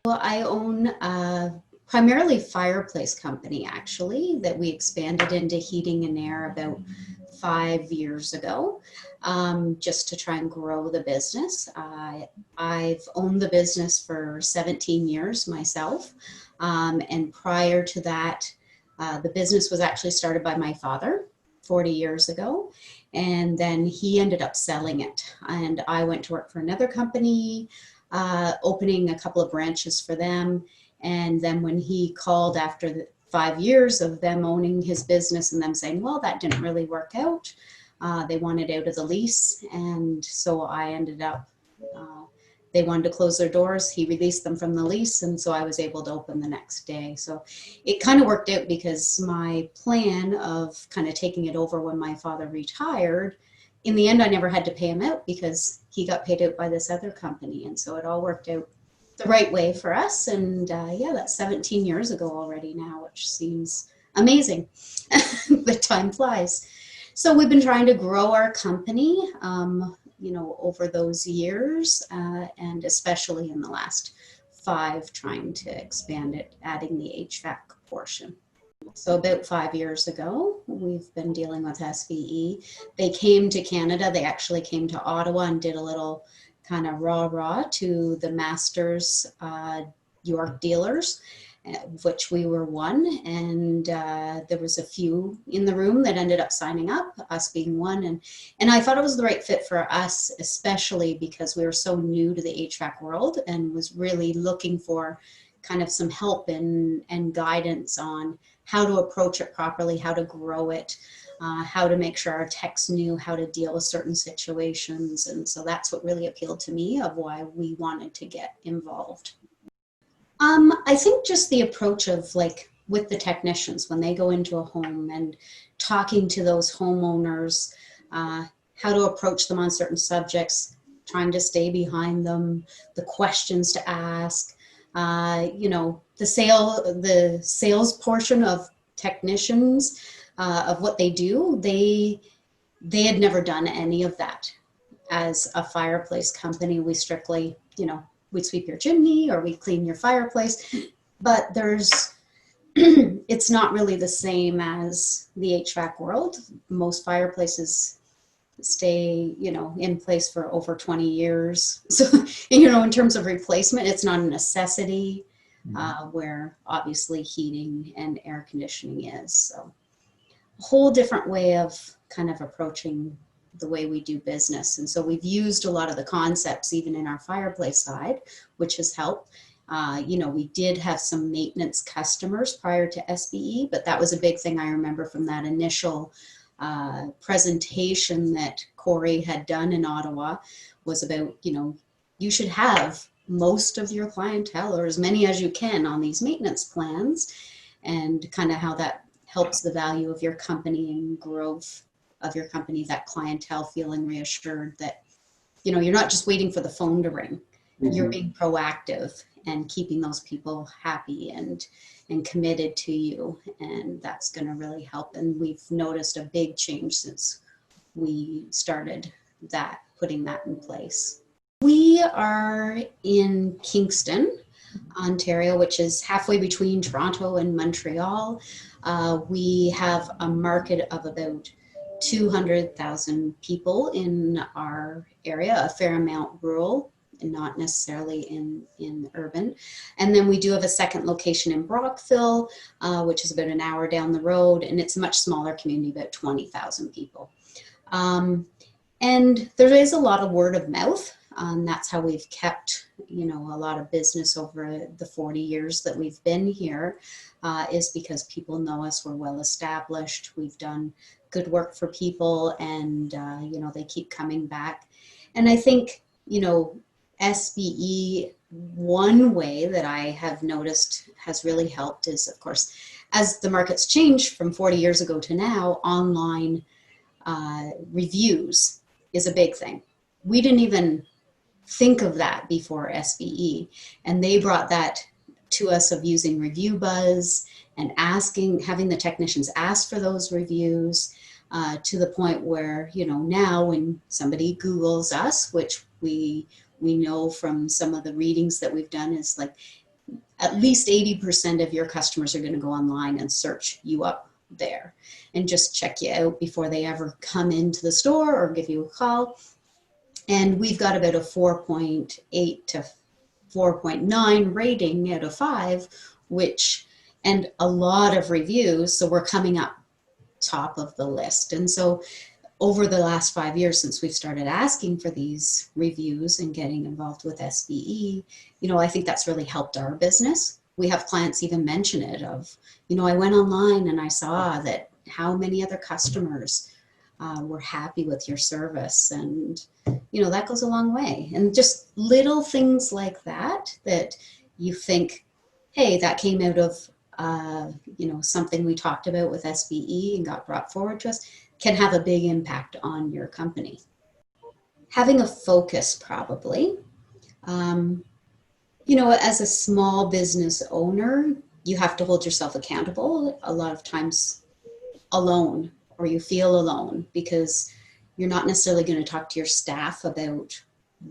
Well, I own a primarily fireplace company, actually, that we expanded into heating and air about 5 years ago, just to try and grow the business. I've owned the business for 17 years myself. And prior to that, the business was actually started by my father 40 years ago. And then he ended up selling it. And I went to work for another company, opening a couple of branches for them. And then when he called after the 5 years of them owning his business and them saying, well, that didn't really work out. They wanted out of the lease. And so I ended up, they wanted to close their doors. He released them from the lease. And so I was able to open the next day. So it kind of worked out because my plan of kind of taking it over when my father retired, in the end, I never had to pay him out because he got paid out by this other company. And so it all worked out the right way for us. And yeah, that's 17 years ago already now, which seems amazing. The time flies. So we've been trying to grow our company, over those years, and especially in the last 5, trying to expand it, adding the HVAC portion. So about 5 years ago, we've been dealing with SBE. They came to Canada. They actually came to Ottawa and did a little kind of rah-rah to the Masters York dealers, which we were one. And there was a few in the room that ended up signing up, us being one. And I thought it was the right fit for us, especially because we were so new to the HVAC world and was really looking for kind of some help and guidance on how to approach it properly, how to grow it, how to make sure our techs knew how to deal with certain situations. And so that's what really appealed to me of why we wanted to get involved. I think just the approach of like with the technicians when they go into a home and talking to those homeowners, how to approach them on certain subjects, trying to stay behind them, the questions to ask. The sales portion of technicians, of what they do, they had never done any of that. As a fireplace company, we strictly, we'd sweep your chimney or we'd clean your fireplace, but it's not really the same as the HVAC world. Most fireplaces stay, in place for over 20 years. So, in terms of replacement, it's not a necessity, where obviously heating and air conditioning is. So a whole different way of kind of approaching the way we do business. And so we've used a lot of the concepts even in our fireplace side, which has helped. We did have some maintenance customers prior to SBE, but that was a big thing I remember from that initial presentation that Corey had done in Ottawa was about, you should have most of your clientele or as many as you can on these maintenance plans, and kind of how that helps the value of your company and growth of your company, that clientele feeling reassured that, you're not just waiting for the phone to ring. You're being proactive and keeping those people happy and committed to you. And that's going to really help. And we've noticed a big change since we started putting that in place. We are in Kingston, Ontario, which is halfway between Toronto and Montreal. We have a market of about 200,000 people in our area, a fair amount rural, and not necessarily in urban. And then we do have a second location in Brockville, which is about an hour down the road, and it's a much smaller community, about 20,000 people. And there is a lot of word of mouth. That's how we've kept, a lot of business over the 40 years that we've been here, is because people know us, we're well established, we've done good work for people, and, they keep coming back. And I think, SBE, one way that I have noticed has really helped is, of course, as the market's changed from 40 years ago to now, online reviews is a big thing. We didn't even think of that before SBE, and they brought that to us of using Review Buzz and having the technicians ask for those reviews, to the point where, now when somebody Googles us, which we know from some of the readings that we've done is like at least 80% of your customers are going to go online and search you up there and just check you out before they ever come into the store or give you a call. And we've got about a 4.8 to 4.9 rating out of 5, and a lot of reviews. So we're coming up top of the list. And so over the last 5 years since we've started asking for these reviews and getting involved with SBE, I think that's really helped our business. We have clients even mention it of, I went online and I saw that how many other customers were happy with your service. And, that goes a long way. And just little things like that you think, hey, that came out of, something we talked about with SBE and got brought forward to us, can have a big impact on your company. Having a focus, probably. As a small business owner, you have to hold yourself accountable a lot of times alone, or you feel alone because you're not necessarily going to talk to your staff about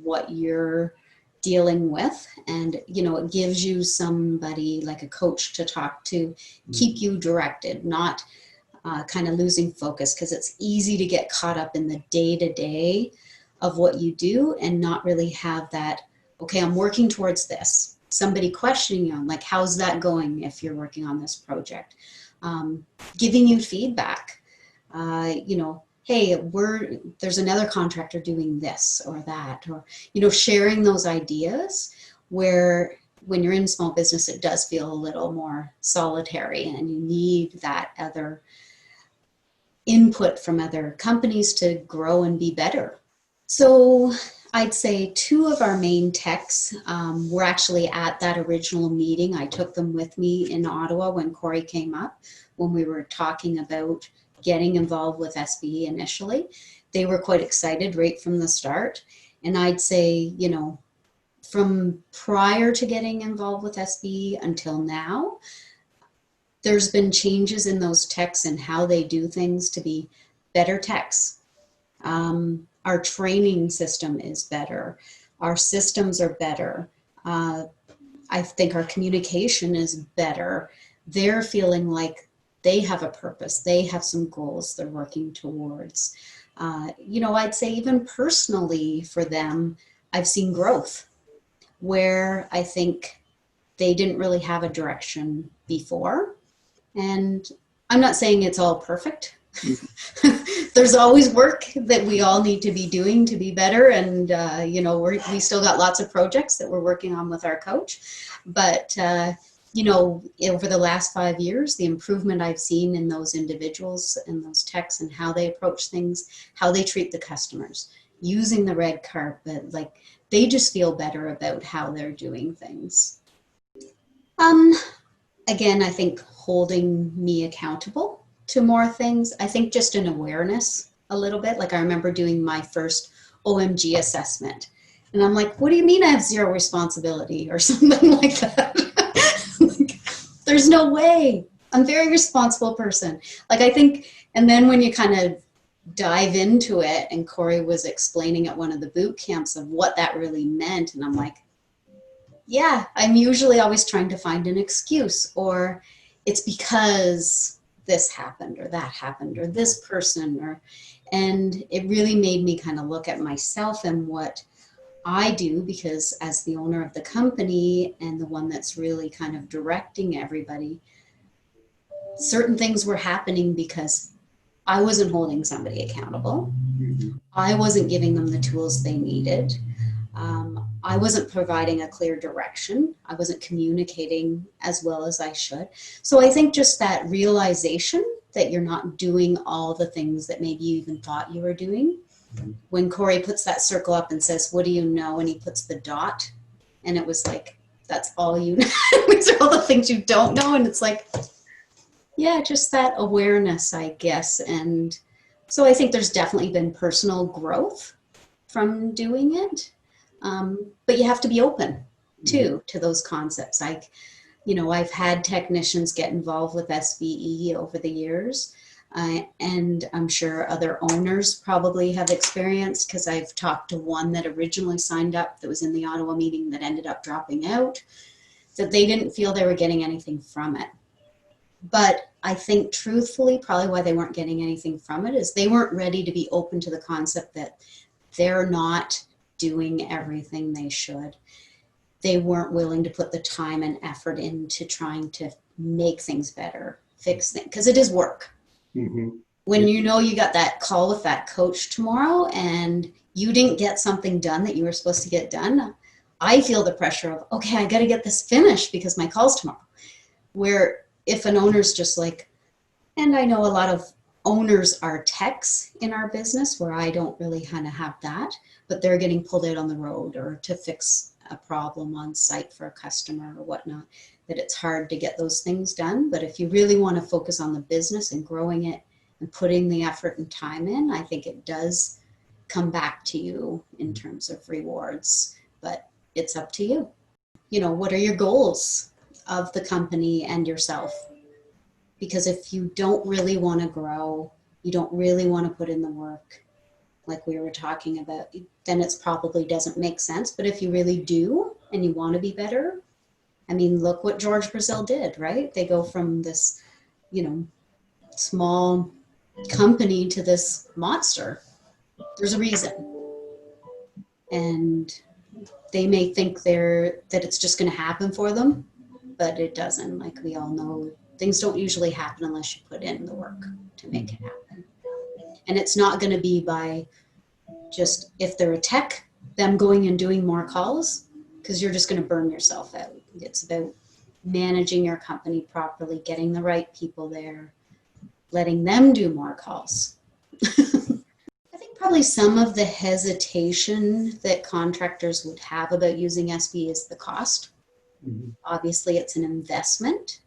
what you're dealing with. And, it gives you somebody like a coach to talk to, keep you directed, not kind of losing focus, because it's easy to get caught up in the day-to-day of what you do and not really have that, okay, I'm working towards this. Somebody questioning you on like, how's that going if you're working on this project? Giving you feedback, hey, there's another contractor doing this or that, or, sharing those ideas where when you're in small business, it does feel a little more solitary and you need that other input from other companies to grow and be better. So I'd say 2 of our main techs were actually at that original meeting. I took them with me in Ottawa when Corey came up, when we were talking about getting involved with SBE initially. They were quite excited right from the start. And I'd say, from prior to getting involved with SBE until now, there's been changes in those techs and how they do things to be better techs. Our training system is better. Our systems are better. I think our communication is better. They're feeling like they have a purpose. They have some goals they're working towards. I'd say even personally for them, I've seen growth where I think they didn't really have a direction before. And I'm not saying it's all perfect. There's always work that we all need to be doing to be better. And, we still got lots of projects that we're working on with our coach. But, over the last 5 years, the improvement I've seen in those individuals and those techs and how they approach things, how they treat the customers, using the red carpet, like they just feel better about how they're doing things. Again, I think holding me accountable to more things. I think just an awareness a little bit. Like I remember doing my first OMG assessment and I'm like, what do you mean I have zero responsibility or something like that? Like, there's no way. I'm a very responsible person. Like I think, and then when you kind of dive into it, and Corey was explaining at one of the boot camps of what that really meant. And I'm like, yeah, I'm usually always trying to find an excuse, or it's because this happened or that happened or this person, and it really made me kind of look at myself and what I do, because as the owner of the company and the one that's really kind of directing everybody, certain things were happening because I wasn't holding somebody accountable. I wasn't giving them the tools they needed. I wasn't providing a clear direction. I wasn't communicating as well as I should. So I think just that realization that you're not doing all the things that maybe you even thought you were doing. When Corey puts that circle up and says, what do you know? And he puts the dot, and it was like, that's all you know. These are all the things you don't know. And it's like, yeah, just that awareness, I guess. And so I think there's definitely been personal growth from doing it. But you have to be open too to those concepts. I've had technicians get involved with SBE over the years, and I'm sure other owners probably have experienced, because I've talked to one that originally signed up that was in the Ottawa meeting that ended up dropping out. that they didn't feel they were getting anything from it. But I think truthfully, probably why they weren't getting anything from it is they weren't ready to be open to the concept that they're not doing everything they should. They weren't willing to put the time and effort into trying to make things better, fix things, because it is work. Mm-hmm. When you know you got that call with that coach tomorrow and you didn't get something done that you were supposed to get done, I feel the pressure of, okay, I got to get this finished because my call's tomorrow. Where if an owner's just like, and I know a lot of owners are techs in our business where I don't really kind of have that, but they're getting pulled out on the road or to fix a problem on site for a customer or whatnot, that it's hard to get those things done. But if you really want to focus on the business and growing it and putting the effort and time in, I think it does come back to you in terms of rewards, but it's up to you. You know, what are your goals of the company and yourself? Because if you don't really want to grow, you don't really want to put in the work, like we were talking about, then it's probably doesn't make sense. But if you really do and you want to be better, I mean, look what George Brazil did, right? They go from this, you know, small company to this monster. There's a reason. And they may think that it's just going to happen for them, but it doesn't. Like we all know, things don't usually happen unless you put in the work to make it happen. And it's not going to be by just, if they're a tech, them going and doing more calls, because you're just going to burn yourself out. It's about managing your company properly, getting the right people there, letting them do more calls. I think probably some of the hesitation that contractors would have about using SB is the cost. Mm-hmm. Obviously, it's an investment,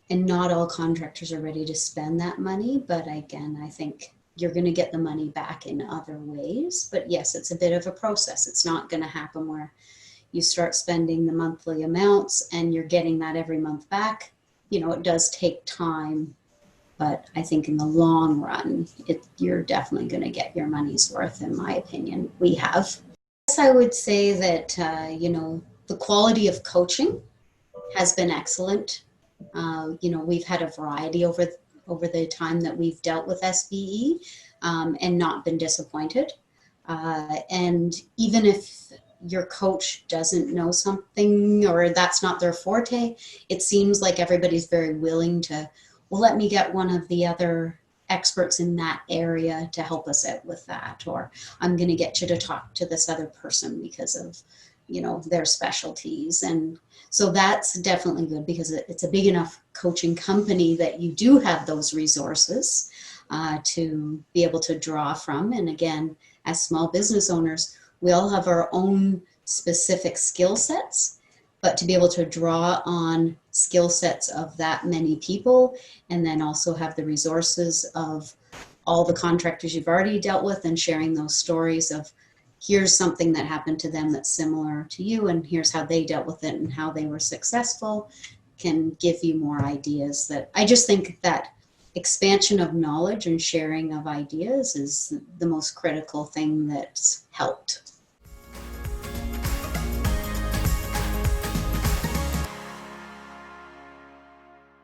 and not all contractors are ready to spend that money. But again, I think you're going to get the money back in other ways. But yes, it's a bit of a process. It's not going to happen where you start spending the monthly amounts and you're getting that every month back. You know, it does take time, but I think in the long run, you're definitely going to get your money's worth, in my opinion. We have. Yes, I would say that, you know, the quality of coaching has been excellent. You know, we've had a variety over the time that we've dealt with SBE and not been disappointed. And even if your coach doesn't know something or that's not their forte, it seems like everybody's very willing to, well, let me get one of the other experts in that area to help us out with that, or I'm going to get you to talk to this other person because of, you know, their specialties. And so that's definitely good because it's a big enough coaching company that you do have those resources to be able to draw from. And again, as small business owners, we all have our own specific skill sets, but to be able to draw on skill sets of that many people and then also have the resources of all the contractors you've already dealt with and sharing those stories of, here's something that happened to them that's similar to you and here's how they dealt with it and how they were successful, can give you more ideas. That I just think that expansion of knowledge and sharing of ideas is the most critical thing that's helped.